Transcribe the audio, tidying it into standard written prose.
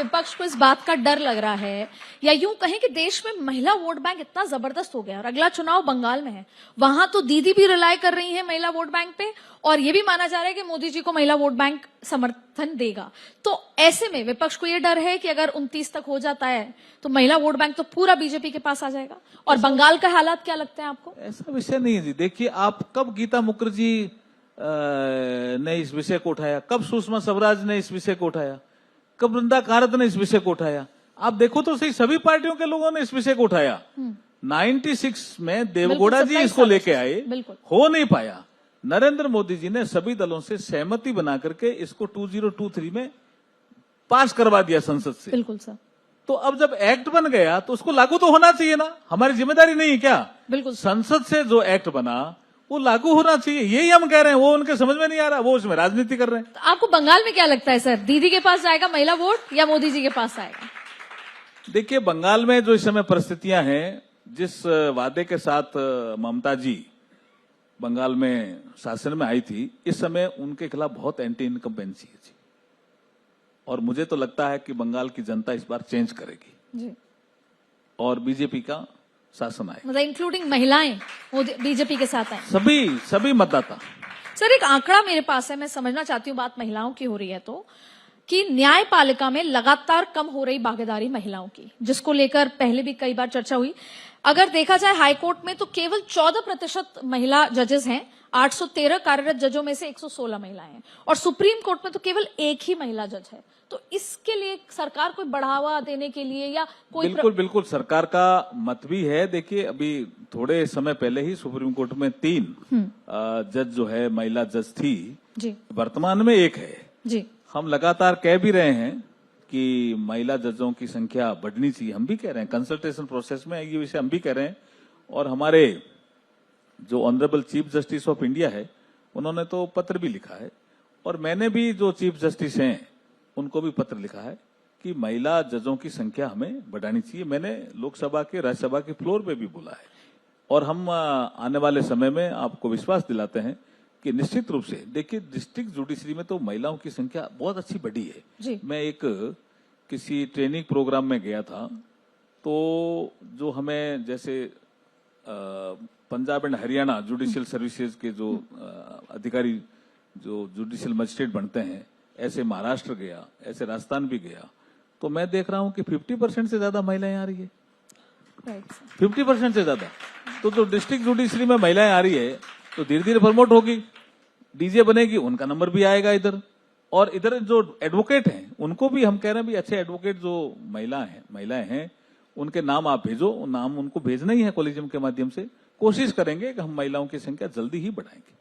विपक्ष को इस बात का डर लग रहा है, या यूं कहें कि देश में महिला वोट बैंक इतना जबरदस्त हो गया, और अगला चुनाव बंगाल में है, वहां तो दीदी भी रिलाई कर रही है महिला वोट बैंक पे, और ये भी माना जा रहा है कि मोदी जी को महिला वोट बैंक समर्थन देगा। तो ऐसे में विपक्ष को ये डर है कि अगर 29 तक हो जाता है तो महिला वोट बैंक तो पूरा बीजेपी के पास आ जाएगा। और बंगाल का हालात क्या लगते हैं आपको? ऐसा विषय नहीं है जी। देखिए, आप कब गीता मुखर्जी ने इस विषय को उठाया, कब सुषमा स्वराज ने इस विषय को उठाया, कब वृंदा कारत ने इस विषय को उठाया? आप देखो तो सही, सभी पार्टियों के लोगों ने इस विषय को उठाया। 96 में देवगौड़ा जी इसको लेके आए, हो नहीं पाया। नरेंद्र मोदी जी ने सभी दलों से सहमति बना करके इसको 2023 में पास करवा दिया संसद से। बिल्कुल सर। तो अब जब एक्ट बन गया तो उसको लागू तो होना चाहिए ना, हमारी जिम्मेदारी नहीं है क्या? बिल्कुल। संसद से जो एक्ट बना वो लागू होना चाहिए, यही हम कह रहे हैं। वो उनके समझ में नहीं आ रहा, वो उसमें राजनीति कर रहे हैं। तो आपको बंगाल में क्या लगता है सर, दीदी के पास जाएगा महिला वोट या मोदी जी के पास आएगा? देखिए, बंगाल में जो इस समय परिस्थितियां हैं, जिस वादे के साथ ममता जी बंगाल में शासन में आई थी, इस समय उनके खिलाफ बहुत एंटी इनकम्बेंसी है जी। और मुझे तो लगता है कि बंगाल की जनता इस बार चेंज करेगी जी, और बीजेपी का शासन आए, मतलब इंक्लूडिंग महिलाएं बीजेपी के साथ आए, सभी मतदाता। सर, एक आंकड़ा मेरे पास है, मैं समझना चाहती हूँ, बात महिलाओं की हो रही है तो, कि न्यायपालिका में लगातार कम हो रही भागीदारी महिलाओं की, जिसको लेकर पहले भी कई बार चर्चा हुई। अगर देखा जाए हाईकोर्ट में तो केवल 14% महिला जजेस हैं, 813 कार्यरत जजों में से 116 महिलाएं हैं, और सुप्रीम कोर्ट में तो केवल एक ही महिला जज है। तो इसके लिए सरकार कोई बढ़ावा देने के लिए या कोई बिल्कुल सरकार का मत भी है। देखिए, अभी थोड़े समय पहले ही सुप्रीम कोर्ट में 3 जज जो है महिला जज थी जी, वर्तमान में 1 है जी। हम लगातार कह भी रहे हैं कि महिला जजों की संख्या बढ़नी चाहिए, हम भी कह रहे हैं, कंसल्टेशन प्रोसेस में ये विषय हम भी कह रहे हैं। और हमारे जो honourable chief justice of India है, उन्होंने तो पत्र भी लिखा है, और मैंने भी जो चीफ जस्टिस हैं उनको भी पत्र लिखा है कि महिला जजों की संख्या हमें बढ़ानी चाहिए। मैंने लोकसभा के, राज्यसभा के फ्लोर पे भी बोला है, और हम आने वाले समय में आपको विश्वास दिलाते हैं कि निश्चित रूप से, देखिए, डिस्ट्रिक्ट जुडिशरी में तो महिलाओं की संख्या बहुत अच्छी बढ़ी है जी। मैं एक किसी ट्रेनिंग प्रोग्राम में गया था, तो जो हमें जैसे Punjab and Haryana judicial services के जो अधिकारी, जो जुडिशियल मजिस्ट्रेट बनते हैं, ऐसे महाराष्ट्र गया, ऐसे राजस्थान भी गया, तो मैं देख रहा हूं कि 50% से ज्यादा महिलाएं आ रही है, 50% से ज्यादा। तो जो डिस्ट्रिक्ट जुडिशरी में महिलाएं आ रही है तो धीरे धीरे प्रमोट होगी, डीजे बनेगी, उनका नंबर भी आएगा इधर। और इधर जो एडवोकेट हैं उनको भी हम कह रहे हैं भी अच्छे एडवोकेट जो महिलाएं हैं उनके नाम आप भेजो, नाम उनको भेजना ही है कॉलेजियम के माध्यम से। कोशिश करेंगे कि हम महिलाओं की संख्या जल्दी ही बढ़ाएंगे।